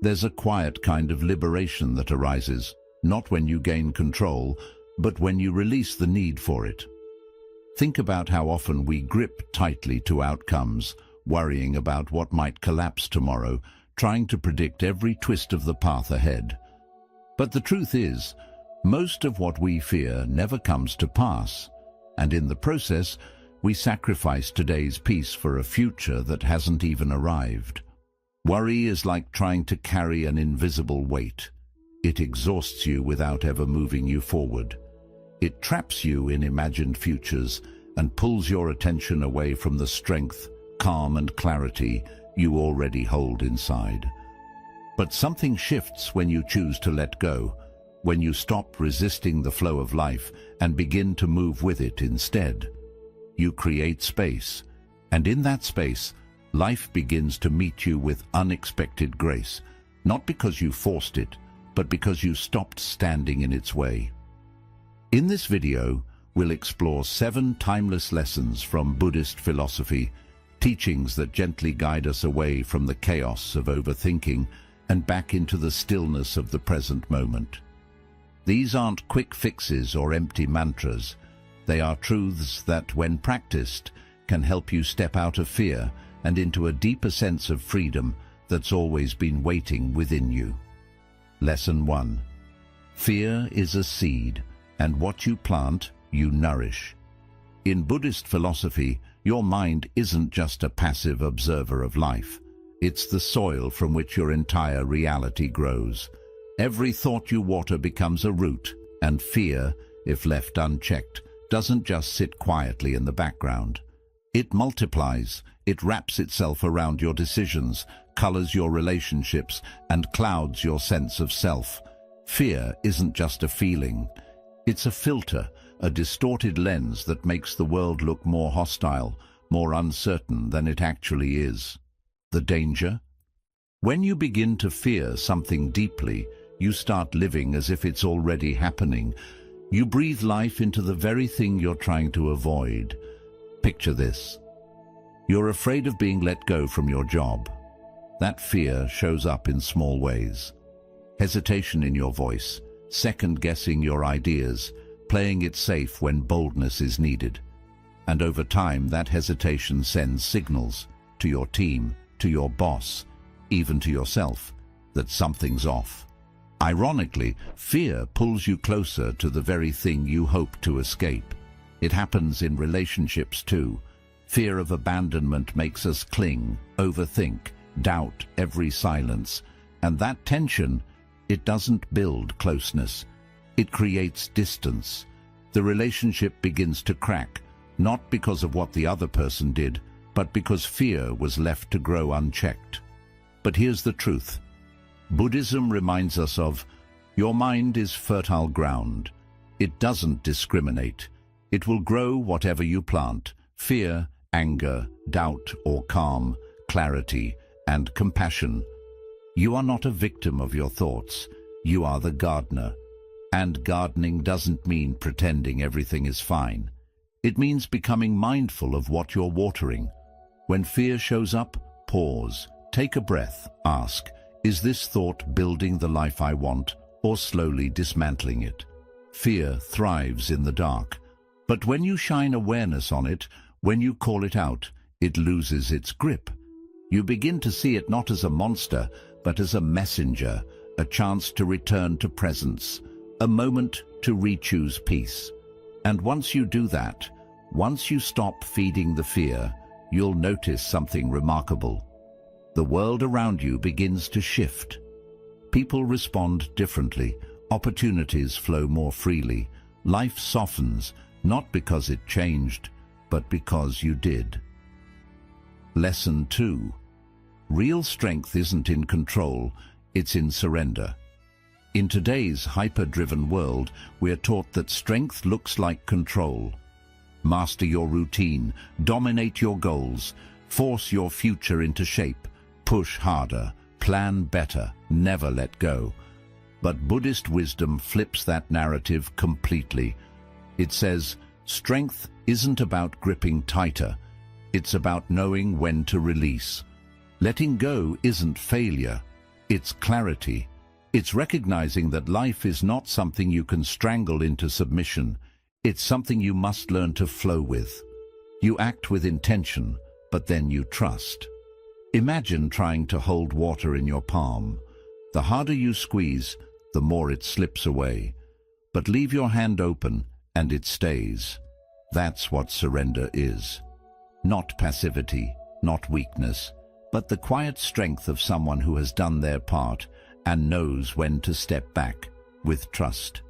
There's a quiet kind of liberation that arises, not when you gain control, but when you release the need for it. Think about how often we grip tightly to outcomes, worrying about what might collapse tomorrow, trying to predict every twist of the path ahead. But the truth is, most of what we fear never comes to pass, and in the process, we sacrifice today's peace for a future that hasn't even arrived. Worry is like trying to carry an invisible weight. It exhausts you without ever moving you forward. It traps you in imagined futures and pulls your attention away from the strength, calm and clarity you already hold inside. But something shifts when you choose to let go, when you stop resisting the flow of life and begin to move with it instead. You create space, and in that space, life begins to meet you with unexpected grace, not because you forced it, but because you stopped standing in its way. In this video, we'll explore 7 timeless lessons from Buddhist philosophy, teachings that gently guide us away from the chaos of overthinking and back into the stillness of the present moment. These aren't quick fixes or empty mantras. They are truths that, when practiced, can help you step out of fear and into a deeper sense of freedom that's always been waiting within you. Lesson 1. Fear is a seed, and what you plant, you nourish. In Buddhist philosophy, your mind isn't just a passive observer of life. It's the soil from which your entire reality grows. Every thought you water becomes a root, and fear, if left unchecked, doesn't just sit quietly in the background. It multiplies, it wraps itself around your decisions, colors your relationships, and clouds your sense of self. Fear isn't just a feeling. It's a filter, a distorted lens that makes the world look more hostile, more uncertain than it actually is. The danger? When you begin to fear something deeply, you start living as if it's already happening. You breathe life into the very thing you're trying to avoid. Picture this. You're afraid of being let go from your job. That fear shows up in small ways. Hesitation in your voice, second-guessing your ideas, playing it safe when boldness is needed. And over time, that hesitation sends signals to your team, to your boss, even to yourself, that something's off. Ironically, fear pulls you closer to the very thing you hope to escape. It happens in relationships too. Fear of abandonment makes us cling, overthink, doubt every silence. And that tension, it doesn't build closeness. It creates distance. The relationship begins to crack, not because of what the other person did, but because fear was left to grow unchecked. But here's the truth. Buddhism reminds us of, your mind is fertile ground. It doesn't discriminate. It will grow whatever you plant: fear, anger, doubt or calm, clarity and compassion. You are not a victim of your thoughts. You are the gardener. And gardening doesn't mean pretending everything is fine. It means becoming mindful of what you're watering. When fear shows up, pause, take a breath, ask, is this thought building the life I want, or slowly dismantling it? Fear thrives in the dark. But when you shine awareness on it, when you call it out, it loses its grip. You begin to see it not as a monster, but as a messenger, a chance to return to presence, a moment to re-choose peace. And once you do that, once you stop feeding the fear, you'll notice something remarkable. The world around you begins to shift. People respond differently, opportunities flow more freely, life softens, not because it changed, but because you did. Lesson 2. Real strength isn't in control, it's in surrender. In today's hyper-driven world, we're taught that strength looks like control. Master your routine, dominate your goals, force your future into shape, push harder, plan better, never let go. But Buddhist wisdom flips that narrative completely. It says, strength isn't about gripping tighter, it's about knowing when to release. Letting go isn't failure, It's clarity. It's recognizing that life is not something you can strangle into submission. It's something you must learn to flow with. You act with intention, but then you trust. Imagine trying to hold water in your palm. The harder you squeeze, the more it slips away. But leave your hand open, and it stays. That's what surrender is. Not passivity, not weakness, but the quiet strength of someone who has done their part and knows when to step back with trust.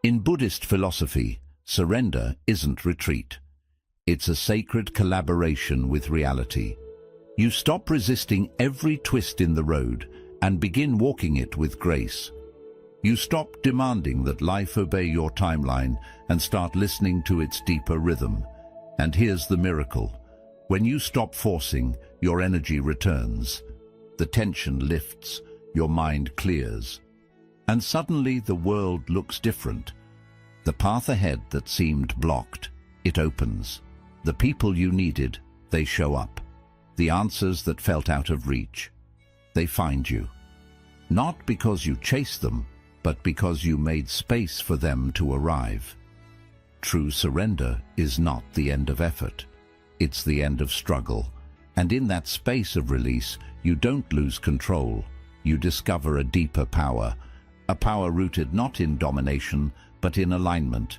In Buddhist philosophy, surrender isn't retreat. It's a sacred collaboration with reality. You stop resisting every twist in the road and begin walking it with grace. You stop demanding that life obey your timeline and start listening to its deeper rhythm. And here's the miracle. When you stop forcing, your energy returns. The tension lifts, your mind clears. And suddenly the world looks different. The path ahead that seemed blocked, it opens. The people you needed, they show up. The answers that felt out of reach, they find you. Not because you chased them, but because you made space for them to arrive. True surrender is not the end of effort. It's the end of struggle. And in that space of release, you don't lose control. You discover a deeper power, a power rooted not in domination, but in alignment.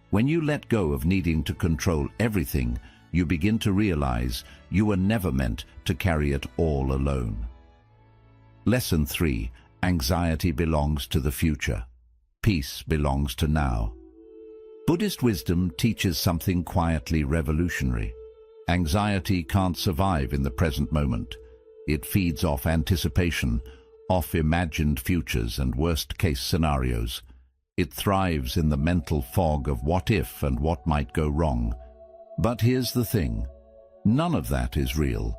When you let go of needing to control everything, you begin to realize you were never meant to carry it all alone. Lesson 3. Anxiety belongs to the future. Peace belongs to now. Buddhist wisdom teaches something quietly revolutionary. Anxiety can't survive in the present moment. It feeds off anticipation, off imagined futures and worst-case scenarios. It thrives in the mental fog of what if and what might go wrong. But here's the thing. None of that is real.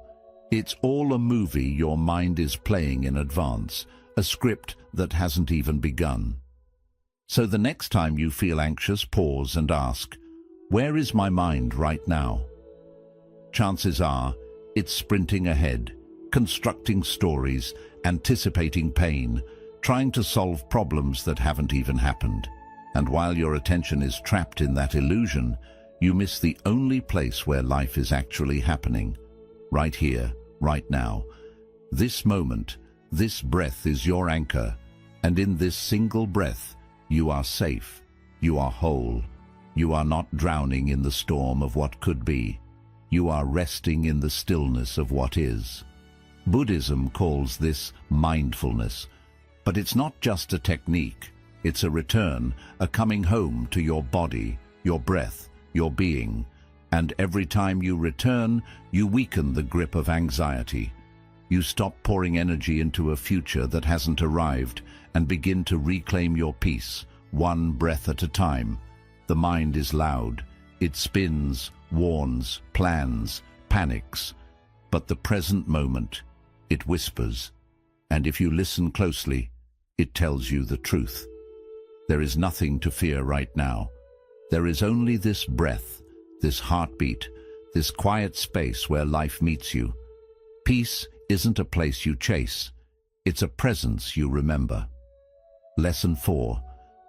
It's all a movie your mind is playing in advance, a script that hasn't even begun. So the next time you feel anxious, pause and ask, where is my mind right now? Chances are, it's sprinting ahead, constructing stories, anticipating pain, trying to solve problems that haven't even happened. And while your attention is trapped in that illusion, you miss the only place where life is actually happening. Right here, right now. This moment, this breath is your anchor, and in this single breath, you are safe, you are whole, you are not drowning in the storm of what could be. You are resting in the stillness of what is. Buddhism calls this mindfulness, but it's not just a technique. It's a return, a coming home to your body, your breath, your being. And every time you return, you weaken the grip of anxiety. You stop pouring energy into a future that hasn't arrived and begin to reclaim your peace, one breath at a time. The mind is loud. It spins, warns, plans, panics. But the present moment, it whispers. And if you listen closely, it tells you the truth. There is nothing to fear right now. There is only this breath, this heartbeat, this quiet space where life meets you. Peace isn't a place you chase. It's a presence you remember. Lesson 4.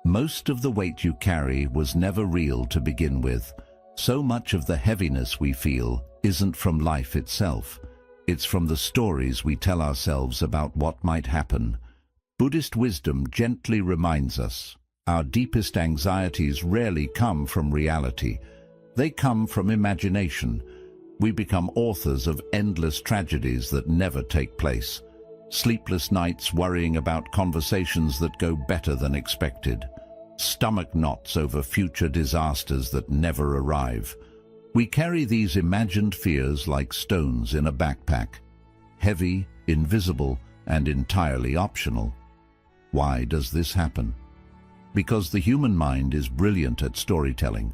Most of the weight you carry was never real to begin with. So much of the heaviness we feel isn't from life itself. It's from the stories we tell ourselves about what might happen. Buddhist wisdom gently reminds us, our deepest anxieties rarely come from reality. They come from imagination. We become authors of endless tragedies that never take place. Sleepless nights worrying about conversations that go better than expected. Stomach knots over future disasters that never arrive. We carry these imagined fears like stones in a backpack. Heavy, invisible, and entirely optional. Why does this happen? Because the human mind is brilliant at storytelling.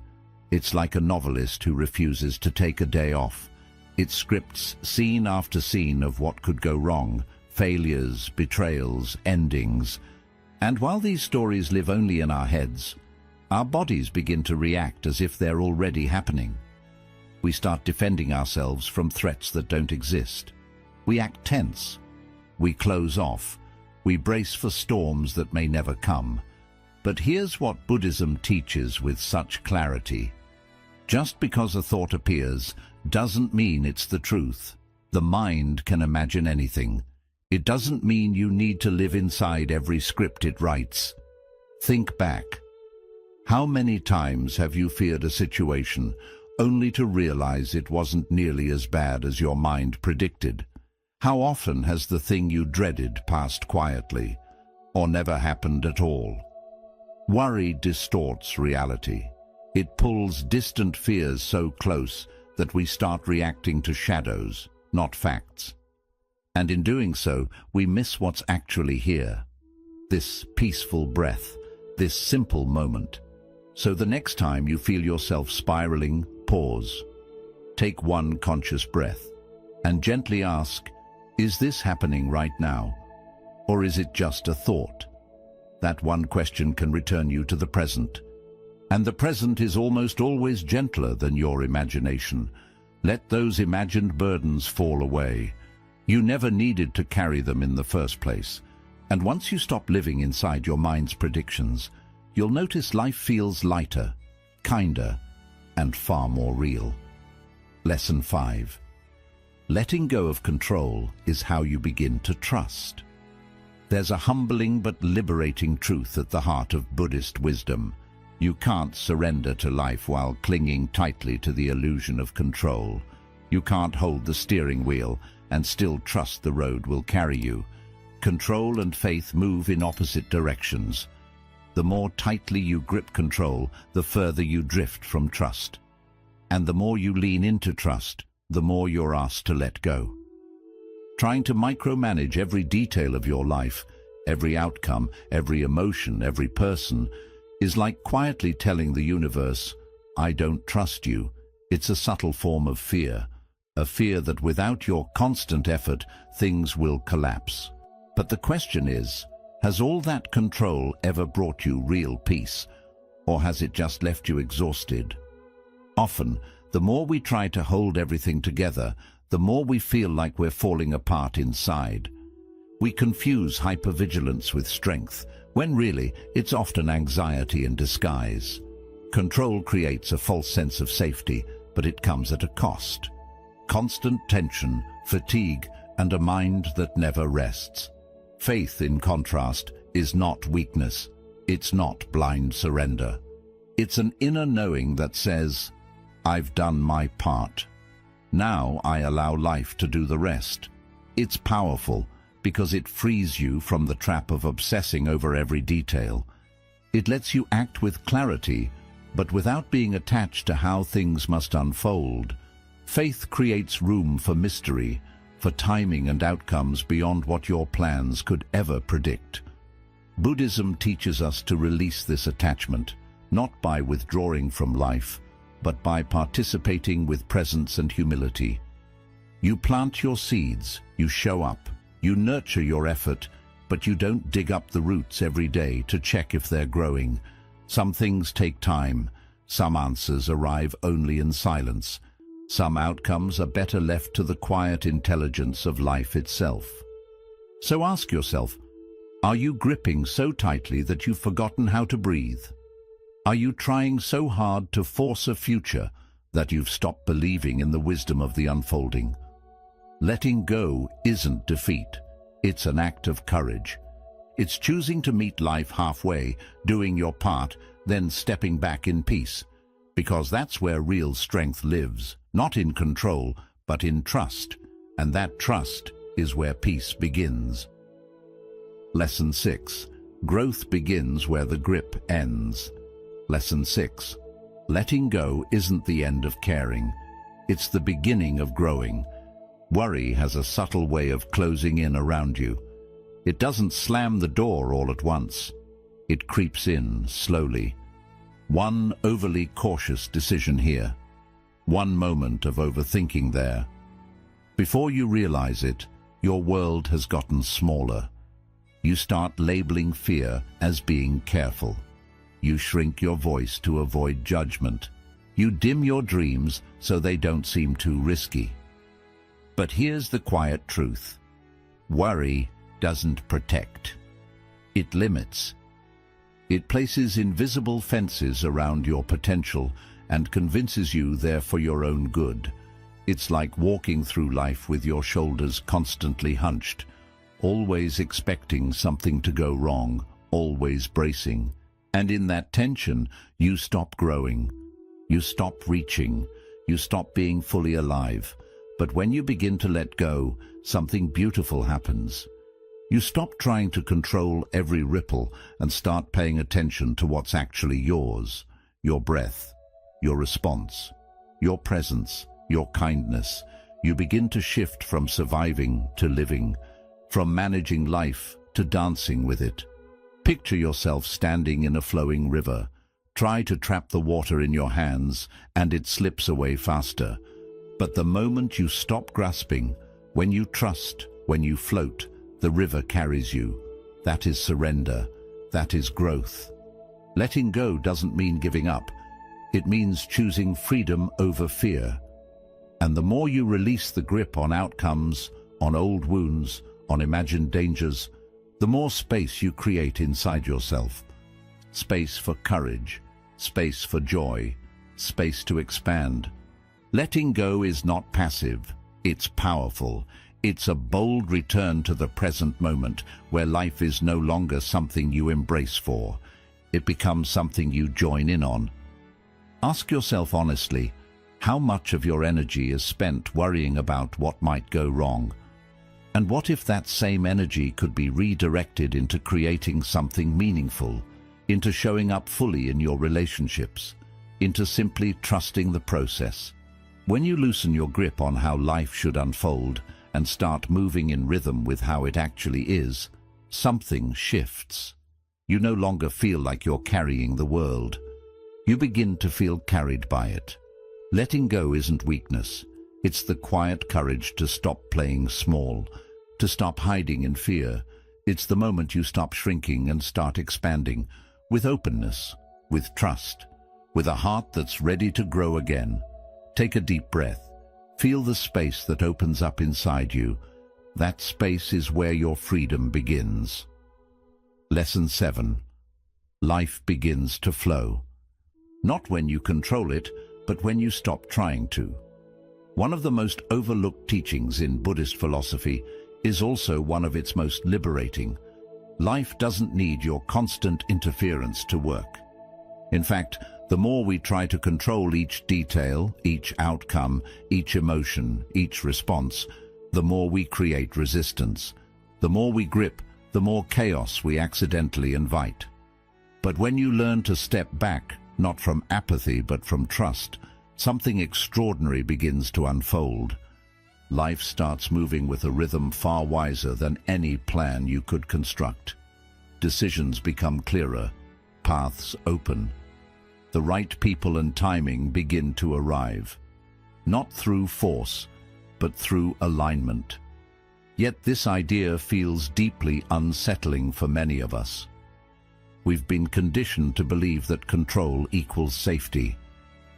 It's like a novelist who refuses to take a day off. It scripts scene after scene of what could go wrong, failures, betrayals, endings. And while these stories live only in our heads, our bodies begin to react as if they're already happening. We start defending ourselves from threats that don't exist. We act tense. We close off. We brace for storms that may never come. But here's what Buddhism teaches with such clarity. Just because a thought appears doesn't mean it's the truth. The mind can imagine anything. It doesn't mean you need to live inside every script it writes. Think back. How many times have you feared a situation only to realize it wasn't nearly as bad as your mind predicted? How often has the thing you dreaded passed quietly, or never happened at all? Worry distorts reality. It pulls distant fears so close that we start reacting to shadows, not facts. And in doing so, we miss what's actually here. This peaceful breath, this simple moment. So the next time you feel yourself spiraling, pause. Take one conscious breath and gently ask, is this happening right now? Or is it just a thought? That one question can return you to the present. And the present is almost always gentler than your imagination. Let those imagined burdens fall away. You never needed to carry them in the first place. And once you stop living inside your mind's predictions, you'll notice life feels lighter, kinder, and far more real. Lesson 5. Letting go of control is how you begin to trust. There's a humbling but liberating truth at the heart of Buddhist wisdom. You can't surrender to life while clinging tightly to the illusion of control. You can't hold the steering wheel and still trust the road will carry you. Control and faith move in opposite directions. The more tightly you grip control, the further you drift from trust. And the more you lean into trust, the more you're asked to let go. Trying to micromanage every detail of your life, every outcome, every emotion, every person, is like quietly telling the universe, I don't trust you. It's a subtle form of fear, a fear that without your constant effort, things will collapse. But the question is, has all that control ever brought you real peace, or has it just left you exhausted? Often, the more we try to hold everything together, the more we feel like we're falling apart inside. We confuse hypervigilance with strength, when really it's often anxiety in disguise. Control creates a false sense of safety, but it comes at a cost. Constant tension, fatigue, and a mind that never rests. Faith, in contrast, is not weakness. It's not blind surrender. It's an inner knowing that says, I've done my part. Now I allow life to do the rest. It's powerful because it frees you from the trap of obsessing over every detail. It lets you act with clarity, but without being attached to how things must unfold. Faith creates room for mystery, for timing and outcomes beyond what your plans could ever predict. Buddhism teaches us to release this attachment, not by withdrawing from life, but by participating with presence and humility. You plant your seeds, you show up, you nurture your effort, but you don't dig up the roots every day to check if they're growing. Some things take time, some answers arrive only in silence. Some outcomes are better left to the quiet intelligence of life itself. So ask yourself, are you gripping so tightly that you've forgotten how to breathe? Are you trying so hard to force a future that you've stopped believing in the wisdom of the unfolding? Letting go isn't defeat. It's an act of courage. It's choosing to meet life halfway, doing your part, then stepping back in peace. Because that's where real strength lives, not in control, but in trust. And that trust is where peace begins. Lesson 6. Growth begins where the grip ends. Lesson 6. Letting go isn't the end of caring. It's the beginning of growing. Worry has a subtle way of closing in around you. It doesn't slam the door all at once. It creeps in slowly. One overly cautious decision here. One moment of overthinking there. Before you realize it, your world has gotten smaller. You start labeling fear as being careful. You shrink your voice to avoid judgment. You dim your dreams so they don't seem too risky. But here's the quiet truth. Worry doesn't protect. It limits. It places invisible fences around your potential and convinces you they're for your own good. It's like walking through life with your shoulders constantly hunched, always expecting something to go wrong, always bracing. And in that tension, you stop growing. You stop reaching. You stop being fully alive. But when you begin to let go, something beautiful happens. You stop trying to control every ripple and start paying attention to what's actually yours. Your breath, your response, your presence, your kindness. You begin to shift from surviving to living, from managing life to dancing with it. Picture yourself standing in a flowing river. Try to trap the water in your hands and it slips away faster. But the moment you stop grasping, when you trust, when you float, the river carries you. That is surrender. That is growth. Letting go doesn't mean giving up. It means choosing freedom over fear. And the more you release the grip on outcomes, on old wounds, on imagined dangers, the more space you create inside yourself. Space for courage, space for joy, space to expand. Letting go is not passive. It's powerful. It's a bold return to the present moment, where life is no longer something you embrace for. It becomes something you join in on. Ask yourself honestly, how much of your energy is spent worrying about what might go wrong? And what if that same energy could be redirected into creating something meaningful, into showing up fully in your relationships, into simply trusting the process? When you loosen your grip on how life should unfold, and start moving in rhythm with how it actually is, something shifts. You no longer feel like you're carrying the world. You begin to feel carried by it. Letting go isn't weakness. It's the quiet courage to stop playing small, to stop hiding in fear. It's the moment you stop shrinking and start expanding, with openness, with trust, with a heart that's ready to grow again. Take a deep breath. Feel the space that opens up inside you. That space is where your freedom begins. Lesson 7. Life begins to flow. Not when you control it, but when you stop trying to. One of the most overlooked teachings in Buddhist philosophy is also one of its most liberating. Life doesn't need your constant interference to work. In fact, the more we try to control each detail, each outcome, each emotion, each response, the more we create resistance. The more we grip, the more chaos we accidentally invite. But when you learn to step back, not from apathy but from trust, something extraordinary begins to unfold. Life starts moving with a rhythm far wiser than any plan you could construct. Decisions become clearer, paths open. The right people and timing begin to arrive, not through force, but through alignment. Yet this idea feels deeply unsettling for many of us. We've been conditioned to believe that control equals safety,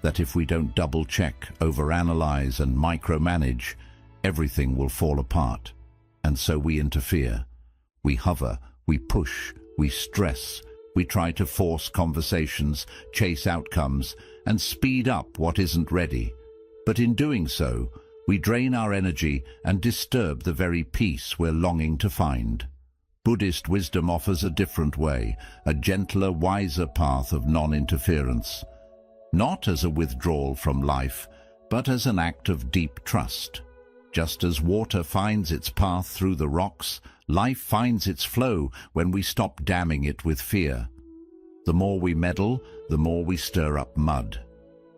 that if we don't double-check, overanalyze, and micromanage, everything will fall apart. And so we interfere. We hover, we push, we stress. We try to force conversations, chase outcomes, and speed up what isn't ready. But in doing so, we drain our energy and disturb the very peace we're longing to find. Buddhist wisdom offers a different way, a gentler, wiser path of non-interference. Not as a withdrawal from life, but as an act of deep trust. Just as water finds its path through the rocks, life finds its flow when we stop damming it with fear. The more we meddle, the more we stir up mud.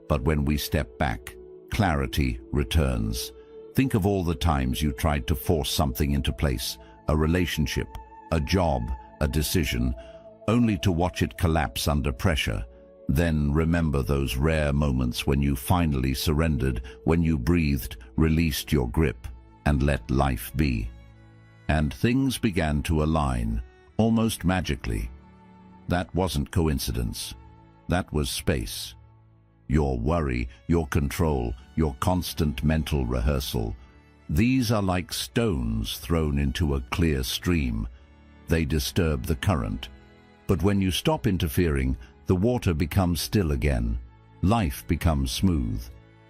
But when we step back, clarity returns. Think of all the times you tried to force something into place, a relationship, a job, a decision, only to watch it collapse under pressure. Then remember those rare moments when you finally surrendered, when you breathed, released your grip, and let life be. And things began to align, almost magically. That wasn't coincidence. That was space. Your worry, your control, your constant mental rehearsal. These are like stones thrown into a clear stream. They disturb the current. But when you stop interfering, the water becomes still again. Life becomes smooth.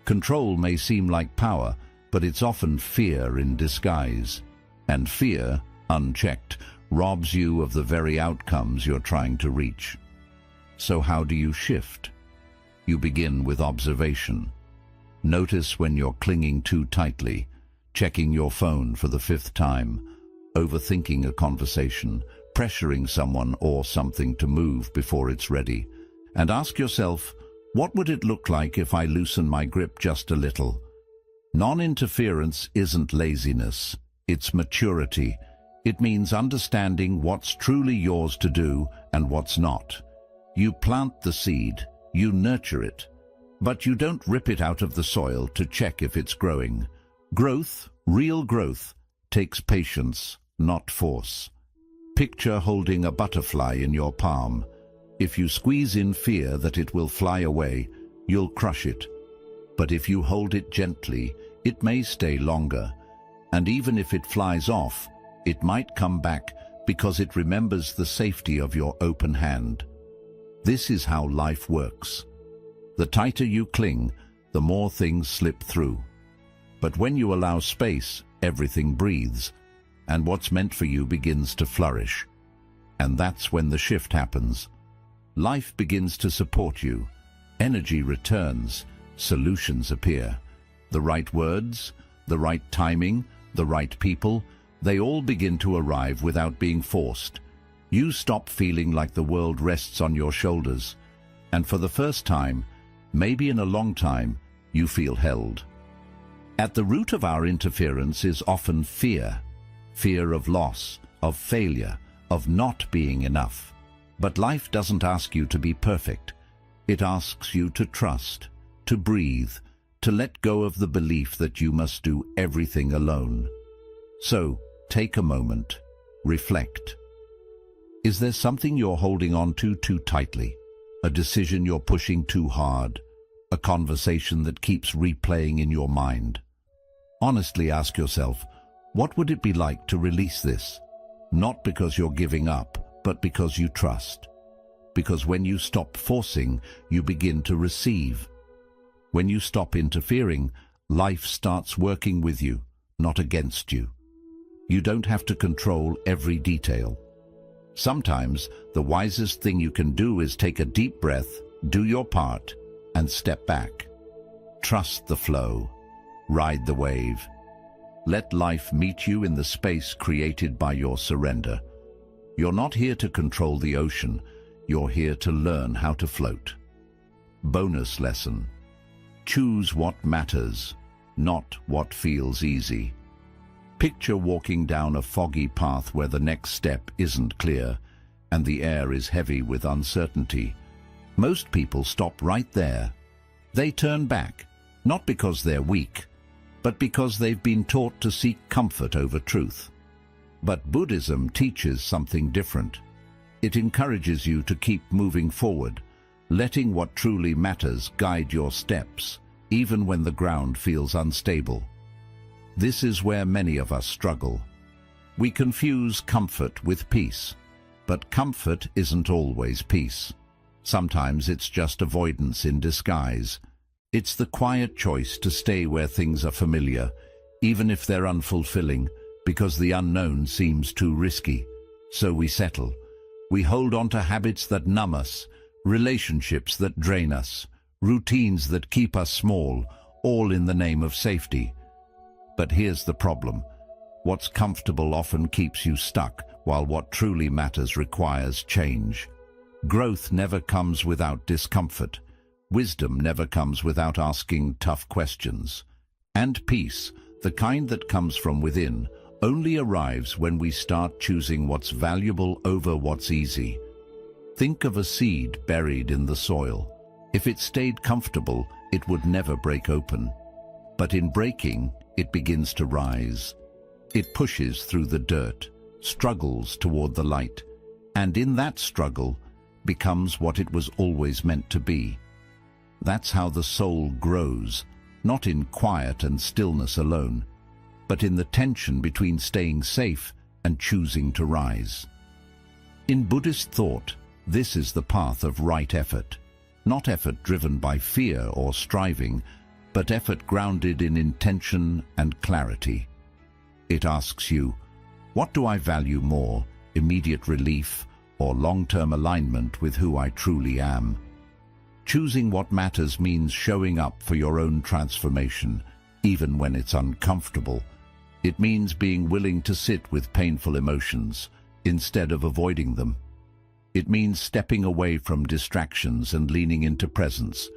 Control may seem like power, but it's often fear in disguise. And fear, unchecked, robs you of the very outcomes you're trying to reach. So how do you shift? You begin with observation. Notice when you're clinging too tightly, checking your phone for the 5th time, overthinking a conversation, pressuring someone or something to move before it's ready. And ask yourself, what would it look like if I loosen my grip just a little? Non-interference isn't laziness, it's maturity. It means understanding what's truly yours to do and what's not. You plant the seed, you nurture it, but you don't rip it out of the soil to check if it's growing. Growth, real growth, takes patience, not force. Picture holding a butterfly in your palm. If you squeeze in fear that it will fly away, you'll crush it. But if you hold it gently, it may stay longer. And even if it flies off, it might come back because it remembers the safety of your open hand. This is how life works. The tighter you cling, the more things slip through. But when you allow space, everything breathes, and what's meant for you begins to flourish. And that's when the shift happens. Life begins to support you. Energy returns, solutions appear. The right words, the right timing, the right people, they all begin to arrive without being forced. You stop feeling like the world rests on your shoulders, and for the first time, maybe in a long time, you feel held. At the root of our interference is often fear. Fear of loss, of failure, of not being enough. But life doesn't ask you to be perfect. It asks you to trust, to breathe, to let go of the belief that you must do everything alone. So, take a moment, reflect. Is there something you're holding on to too tightly? A decision you're pushing too hard? A conversation that keeps replaying in your mind? Honestly ask yourself, what would it be like to release this? Not because you're giving up, but because you trust. Because when you stop forcing, you begin to receive. When you stop interfering, life starts working with you, not against you. You don't have to control every detail. Sometimes, the wisest thing you can do is take a deep breath, do your part, and step back. Trust the flow. Ride the wave. Let life meet you in the space created by your surrender. You're not here to control the ocean. You're here to learn how to float. Bonus lesson. Choose what matters, not what feels easy. Picture walking down a foggy path where the next step isn't clear and the air is heavy with uncertainty. Most people stop right there. They turn back, not because they're weak, but because they've been taught to seek comfort over truth. But Buddhism teaches something different. It encourages you to keep moving forward, letting what truly matters guide your steps, even when the ground feels unstable. This is where many of us struggle. We confuse comfort with peace, but comfort isn't always peace. Sometimes it's just avoidance in disguise. It's the quiet choice to stay where things are familiar, even if they're unfulfilling, because the unknown seems too risky. So we settle. We hold on to habits that numb us, relationships that drain us, routines that keep us small, all in the name of safety. But here's the problem. What's comfortable often keeps you stuck, while what truly matters requires change. Growth never comes without discomfort. Wisdom never comes without asking tough questions. And peace, the kind that comes from within, only arrives when we start choosing what's valuable over what's easy. Think of a seed buried in the soil. If it stayed comfortable, it would never break open. But in breaking, it begins to rise. It pushes through the dirt, struggles toward the light, and in that struggle becomes what it was always meant to be. That's how the soul grows, not in quiet and stillness alone, but in the tension between staying safe and choosing to rise. In Buddhist thought, this is the path of right effort, not effort driven by fear or striving, but effort grounded in intention and clarity. It asks you, what do I value more, immediate relief or long-term alignment with who I truly am? Choosing what matters means showing up for your own transformation, even when it's uncomfortable. It means being willing to sit with painful emotions instead of avoiding them. It means stepping away from distractions and leaning into presence.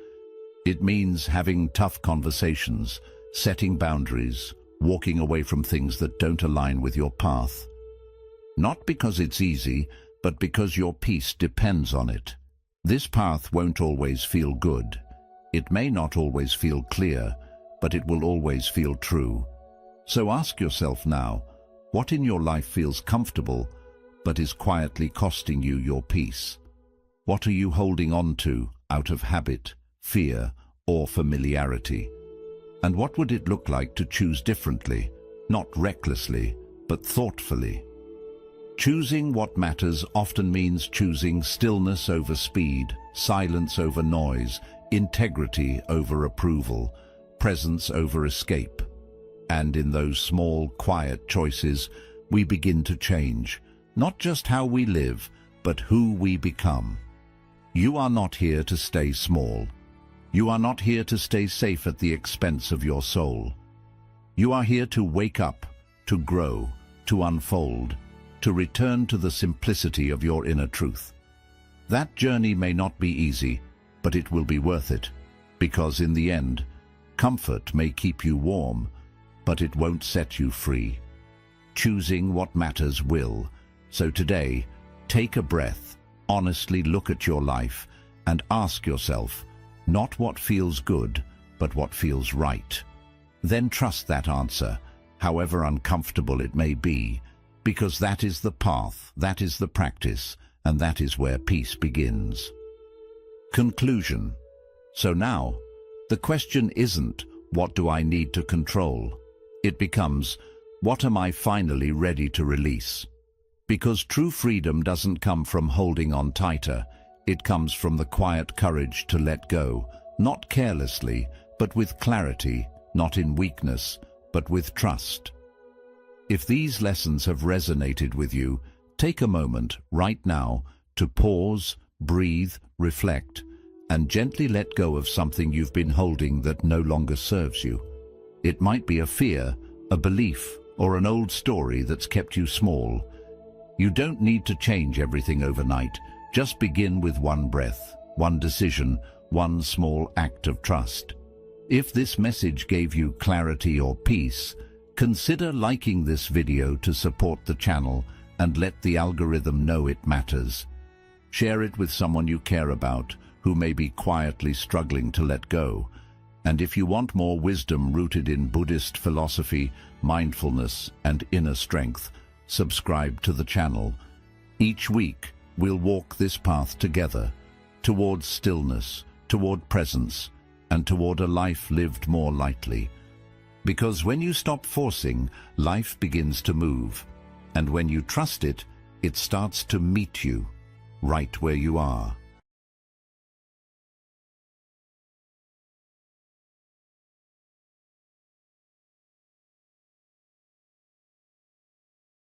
It means having tough conversations, setting boundaries, walking away from things that don't align with your path. Not because it's easy, but because your peace depends on it. This path won't always feel good. It may not always feel clear, but it will always feel true. So ask yourself now, what in your life feels comfortable, but is quietly costing you your peace? What are you holding on to out of habit, fear, or familiarity? And what would it look like to choose differently, not recklessly, but thoughtfully? Choosing what matters often means choosing stillness over speed, silence over noise, integrity over approval, presence over escape. And in those small, quiet choices, we begin to change, not just how we live, but who we become. You are not here to stay small. You are not here to stay safe at the expense of your soul. You are here to wake up, to grow, to unfold, to return to the simplicity of your inner truth. That journey may not be easy, but it will be worth it, because in the end, comfort may keep you warm, but it won't set you free. Choosing what matters will. So today, take a breath, honestly look at your life, and ask yourself, not what feels good, but what feels right. Then trust that answer, however uncomfortable it may be, because that is the path, that is the practice, and that is where peace begins. Conclusion. So now, the question isn't, what do I need to control? It becomes, what am I finally ready to release? Because true freedom doesn't come from holding on tighter, it comes from the quiet courage to let go, not carelessly, but with clarity, not in weakness, but with trust. If these lessons have resonated with you, take a moment right now to pause, breathe, reflect, and gently let go of something you've been holding that no longer serves you. It might be a fear, a belief, or an old story that's kept you small. You don't need to change everything overnight. Just begin with one breath, one decision, one small act of trust. If this message gave you clarity or peace, consider liking this video to support the channel and let the algorithm know it matters. Share it with someone you care about who may be quietly struggling to let go. And if you want more wisdom rooted in Buddhist philosophy, mindfulness, and inner strength, subscribe to the channel. Each week, we'll walk this path together, towards stillness, toward presence, and toward a life lived more lightly. Because when you stop forcing, life begins to move. And when you trust it, it starts to meet you, right where you are.